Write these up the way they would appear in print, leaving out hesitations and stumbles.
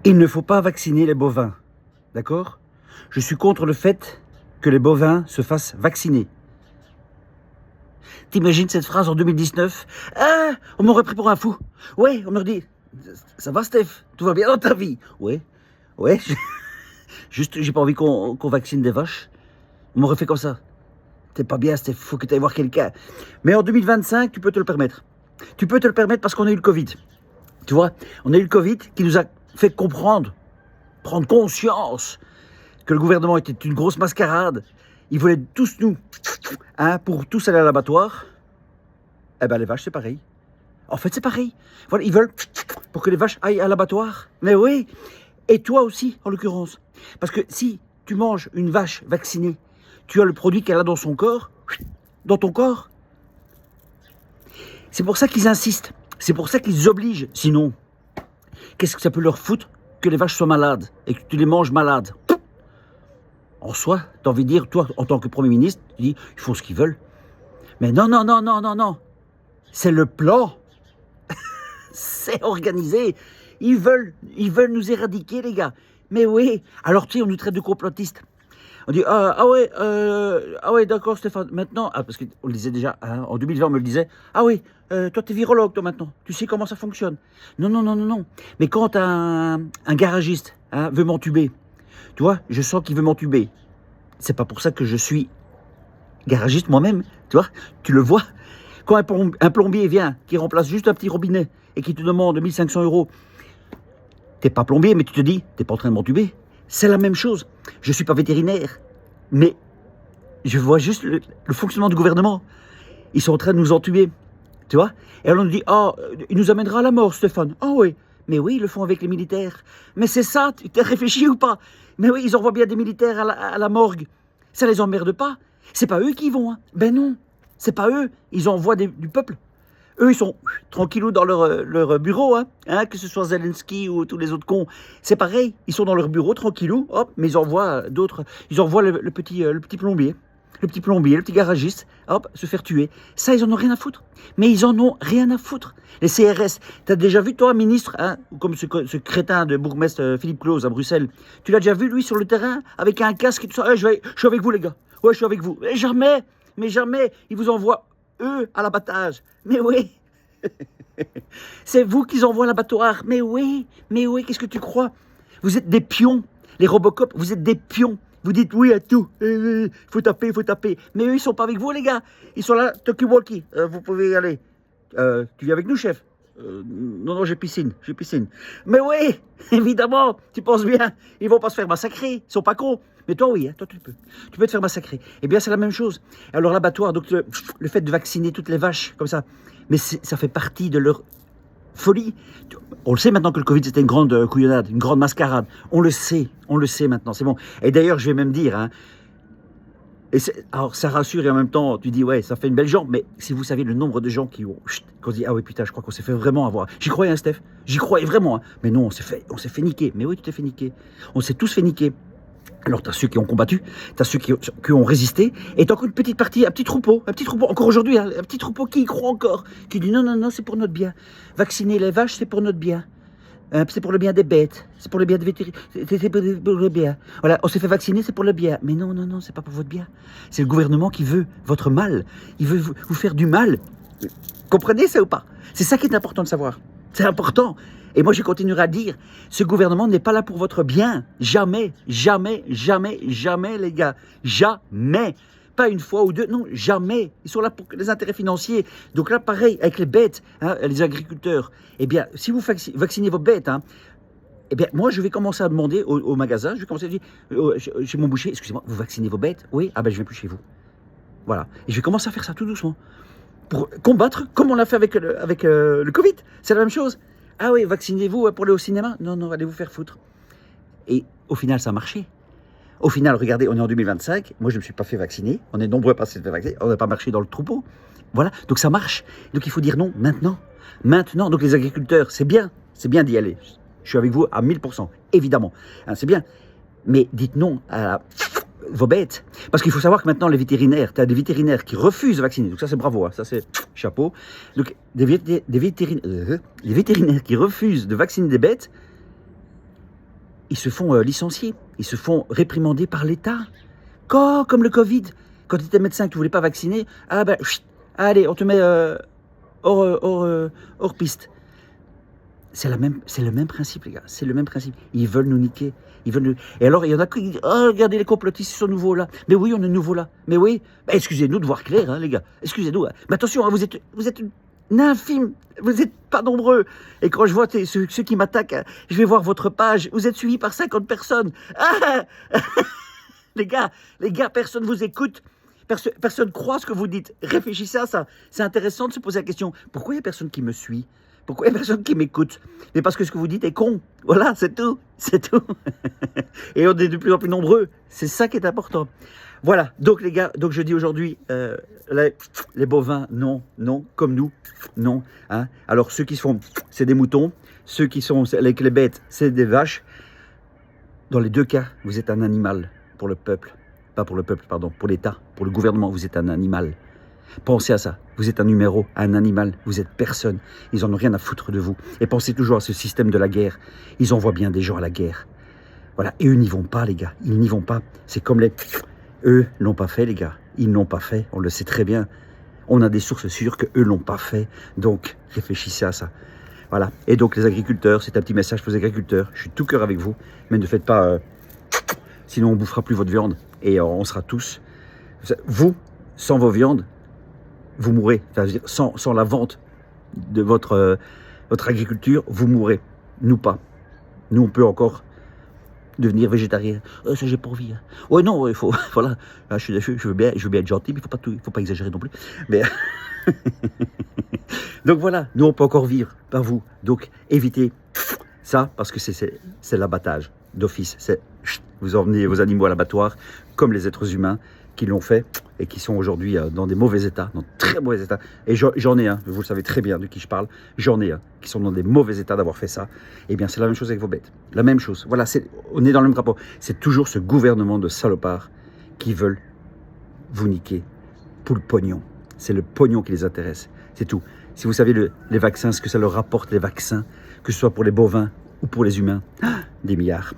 Il ne faut pas vacciner les bovins, d'accord? Je suis contre le fait que les bovins se fassent vacciner. T'imagines cette phrase en 2019? Ah, on m'aurait pris pour un fou. Ouais, on m'aurait dit, ça va Steph, tout va bien dans ta vie? Ouais, ouais, juste j'ai pas envie qu'on vaccine des vaches. On m'aurait fait comme ça. T'es pas bien Steph, faut que tu ailles voir quelqu'un. Mais en 2025, tu peux te le permettre. Tu peux te le permettre parce qu'on a eu le Covid. Tu vois, on a eu le Covid qui nous a fait comprendre, prendre conscience que le gouvernement était une grosse mascarade. Ils voulaient tous nous, pour tous aller à l'abattoir. Eh ben les vaches, c'est pareil. En fait, c'est pareil. Voilà, ils veulent pour que les vaches aillent à l'abattoir. Mais oui, et toi aussi, en l'occurrence. Parce que si tu manges une vache vaccinée, tu as le produit qu'elle a dans son corps, dans ton corps. C'est pour ça qu'ils insistent. C'est pour ça qu'ils obligent. Sinon, qu'est-ce que ça peut leur foutre que les vaches soient malades et que tu les manges malades? En soi, t'as envie de dire, toi, en tant que Premier ministre, tu dis, ils font ce qu'ils veulent. Mais non, non, non, non, non, non. C'est le plan. C'est organisé. Ils veulent nous éradiquer, les gars. Mais oui. Alors, tu sais, on nous traite de complotistes. On dit, ah ouais, d'accord, Stéphane. Maintenant, parce qu'on le disait déjà, en 2020, on me le disait, ah oui, toi, t'es virologue, toi, maintenant. Tu sais comment ça fonctionne. Non, non, non, non, non. Mais quand un garagiste veut m'entuber, tu vois, je sens qu'il veut m'entuber. C'est pas pour ça que je suis garagiste moi-même, tu vois. Tu le vois. Quand un plombier vient, qui remplace juste un petit robinet et qui te demande 1500 €, t'es pas plombier, mais tu te dis, t'es pas en train de m'entuber. C'est la même chose. Je suis pas vétérinaire, mais je vois juste le fonctionnement du gouvernement. Ils sont en train de nous entuber, tu vois. Et alors on nous dit, il nous amènera à la mort, Stéphane. Ah oui, mais oui, ils le font avec les militaires. Mais c'est ça, tu t'es réfléchi ou pas? Mais oui, ils envoient bien des militaires à la morgue. Ça les emmerde pas. C'est pas eux qui y vont. Ben non, c'est pas eux. Ils envoient du peuple. Eux, ils sont tranquillous dans leur bureau, que ce soit Zelensky ou tous les autres cons. C'est pareil, ils sont dans leur bureau, tranquillou, hop, mais ils envoient d'autres. Ils envoient le petit plombier, le petit garagiste, hop, se faire tuer. Ça, ils en ont rien à foutre. Mais ils en ont rien à foutre. Les CRS, t'as déjà vu, toi, ministre, comme ce crétin de bourgmestre Philippe Claus à Bruxelles, tu l'as déjà vu, lui, sur le terrain, avec un casque et tout ça. Je suis avec vous, les gars. Ouais, je suis avec vous. Mais jamais, ils vous envoient eux à l'abattage. Mais oui, c'est vous qu'ils envoient à l'abattoir. Mais oui, qu'est-ce que tu crois? Vous êtes des pions, les Robocop, vous êtes des pions. Vous dites oui à tout, faut taper. Mais eux, ils sont pas avec vous, les gars. Ils sont là, talkie-walkie, vous pouvez y aller. Tu viens avec nous, chef? Non, j'ai piscine. Mais oui, évidemment, tu penses bien, ils vont pas se faire massacrer, ils sont pas cons. Mais toi, oui, toi, tu peux te faire massacrer. Eh bien, c'est la même chose. Alors, l'abattoir, donc, le fait de vacciner toutes les vaches, comme ça, mais ça fait partie de leur folie. On le sait maintenant que le Covid, c'était une grande couillonnade, une grande mascarade. On le sait maintenant, c'est bon. Et d'ailleurs, je vais même dire, alors ça rassure et en même temps, tu dis, ouais, ça fait une belle jambe, mais si vous saviez le nombre de gens qui ont dit, ah oui, putain, je crois qu'on s'est fait vraiment avoir. J'y croyais, Steph, j'y croyais vraiment, mais non, on s'est fait niquer. Mais oui, tu t'es fait niquer. On s'est tous fait niquer. Alors, tu as ceux qui ont combattu, tu as ceux qui ont résisté, et tu as encore une petite partie, un petit troupeau, encore aujourd'hui, un petit troupeau qui y croit encore, qui dit non, c'est pour notre bien. Vacciner les vaches, c'est pour notre bien. C'est pour le bien des bêtes, c'est pour le bien des vétérinaires, c'est pour le bien. Voilà, on s'est fait vacciner, c'est pour le bien. Mais non, c'est pas pour votre bien. C'est le gouvernement qui veut votre mal. Il veut vous faire du mal. Comprenez ça ou pas? C'est ça qui est important de savoir. C'est important. Et moi, je continuerai à dire, ce gouvernement n'est pas là pour votre bien. Jamais, les gars. Jamais. Pas une fois ou deux, non, jamais. Ils sont là pour les intérêts financiers. Donc là, pareil, avec les bêtes, les agriculteurs. Eh bien, si vous vaccinez vos bêtes, eh bien, moi, je vais commencer à demander au magasin, je vais commencer à dire, chez mon boucher, excusez-moi, vous vaccinez vos bêtes? Oui, ben, je ne vais plus chez vous. Voilà. Et je vais commencer à faire ça tout doucement. Pour combattre, comme on l'a fait avec le Covid. C'est la même chose. Ah oui, vaccinez-vous pour aller au cinéma? Non, allez vous faire foutre. Et au final, ça a marché. Au final, regardez, on est en 2025. Moi, je ne me suis pas fait vacciner. On est nombreux à pas se faire vacciner. On n'a pas marché dans le troupeau. Voilà, donc ça marche. Donc il faut dire non maintenant. Maintenant, donc les agriculteurs, c'est bien d'y aller. Je suis avec vous à 1000%, évidemment. C'est bien. Mais dites non à vos bêtes. Parce qu'il faut savoir que maintenant, les vétérinaires, tu as des vétérinaires qui refusent de vacciner. Donc ça, c'est bravo. Ça, c'est chapeau. Donc, des vétérinaires qui refusent de vacciner des bêtes, ils se font licencier, ils se font réprimander par l'État. Comme le Covid, quand tu étais médecin et que tu ne voulais pas vacciner, ah ben, chut, allez, on te met hors piste. C'est le même principe, les gars. C'est le même principe. Ils veulent nous niquer. Et alors, il y en a qui disent, oh, regardez, les complotistes sont nouveaux là. Mais oui, on est nouveaux là. Mais oui, bah, excusez-nous de voir clair, hein, les gars. Excusez-nous. Hein. Mais attention, hein, vous êtes une infime. Vous n'êtes pas nombreux. Et quand je vois ceux qui m'attaquent, hein, je vais voir votre page. Vous êtes suivis par 50 personnes. Ah les gars, personne vous écoute. Personne croit ce que vous dites. Réfléchissez à ça. C'est intéressant de se poser la question. Pourquoi il n'y a personne qui me suit ? Pourquoi il n'y a personne qui m'écoute? Mais parce que ce que vous dites est con. Voilà, c'est tout. C'est tout. Et on est de plus en plus nombreux. C'est ça qui est important. Voilà. Donc les gars, je dis aujourd'hui, les bovins, non, comme nous, non. Hein. Alors ceux qui se font, c'est des moutons. Ceux qui sont avec les bêtes, c'est des vaches. Dans les deux cas, vous êtes un animal pour le peuple. Pas pour le peuple, pardon, pour l'État, pour le gouvernement, vous êtes un animal. Pensez à ça, vous êtes un numéro, un animal, vous êtes personne. Ils n'en ont rien à foutre de vous. Et pensez toujours à ce système de la guerre. Ils envoient bien des gens à la guerre. Voilà, et eux n'y vont pas, les gars. Ils n'y vont pas. C'est comme les... Eux l'ont pas fait, les gars. Ils ne l'ont pas fait, on le sait très bien. On a des sources sûres que eux l'ont pas fait. Donc, réfléchissez à ça. Voilà. Et donc, les agriculteurs, c'est un petit message pour les agriculteurs. Je suis tout cœur avec vous, mais ne faites pas... sinon, on bouffera plus votre viande. Et on sera tous... Vous, sans vos viandes, vous mourrez. Enfin, je veux dire, sans la vente de votre agriculture, vous mourrez. Nous pas. Nous, on peut encore devenir végétarien. Ça, j'ai pas envie. Hein. Ouais, non, il faut... Voilà. Là, je veux bien être gentil, mais il faut pas exagérer non plus. Mais... Donc voilà, nous, on peut encore vivre, pas vous. Donc, évitez ça, parce que c'est l'abattage d'office. C'est vous emmenez vos animaux à l'abattoir, comme les êtres humains qui l'ont fait et qui sont aujourd'hui dans des mauvais états, dans de très mauvais états. Et j'en ai un, vous le savez très bien de qui je parle, j'en ai un qui sont dans des mauvais états d'avoir fait ça. Eh bien, c'est la même chose avec vos bêtes. La même chose. Voilà, on est dans le même rapport. C'est toujours ce gouvernement de salopards qui veulent vous niquer pour le pognon. C'est le pognon qui les intéresse. C'est tout. Si vous savez les vaccins, ce que ça leur rapporte, les vaccins, que ce soit pour les bovins ou pour les humains, des milliards.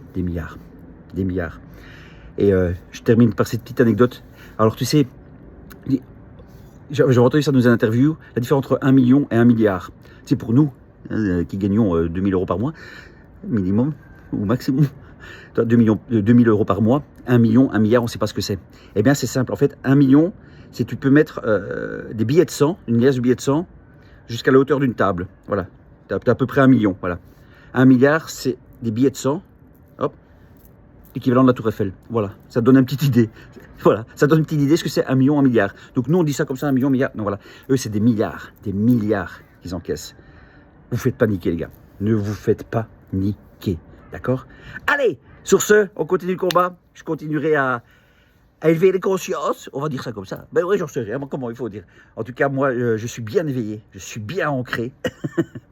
Et je termine par cette petite anecdote. Alors tu sais, j'ai entendu ça dans une interview, la différence entre 1 million et 1 milliard. C'est pour nous, qui gagnons 2 000 euros par mois, minimum ou maximum, 2 000 euros par mois, 1 million, 1 milliard, on ne sait pas ce que c'est. Eh bien c'est simple, en fait, 1 million, c'est tu peux mettre des billets de 100, une liasse de billets de 100, jusqu'à la hauteur d'une table. Voilà, tu as à peu près 1 million, voilà. 1 milliard, c'est des billets de 100, hop, l'équivalent de la Tour Eiffel. Voilà, ça donne une petite idée. Voilà, ça donne une petite idée ce que c'est 1 million, 1 milliard. Donc nous, on dit ça comme ça, 1 million, milliard. Non, voilà. Eux, c'est des milliards qu'ils encaissent. Vous faites pas niquer, les gars. Ne vous faites pas niquer. D'accord? Allez, sur ce, on continue le combat. Je continuerai à élever les consciences. On va dire ça comme ça. Ben oui, j'en sais rien. Comment il faut dire. En tout cas, moi, je suis bien éveillé. Je suis bien ancré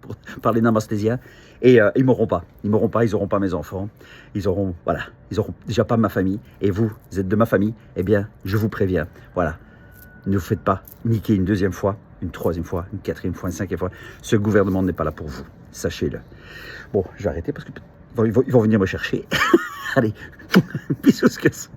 pour parler namastésiens. Et ils m'auront pas. Ils m'auront pas. Ils n'auront pas mes enfants. Ils auront déjà pas ma famille. Et vous êtes de ma famille. Eh bien, je vous préviens. Voilà. Ne vous faites pas niquer une deuxième fois, une troisième fois, une quatrième fois, une cinquième fois. Ce gouvernement n'est pas là pour vous. Sachez-le. Bon, je vais arrêter parce qu'ils vont venir me chercher. Allez, bisous, que ça.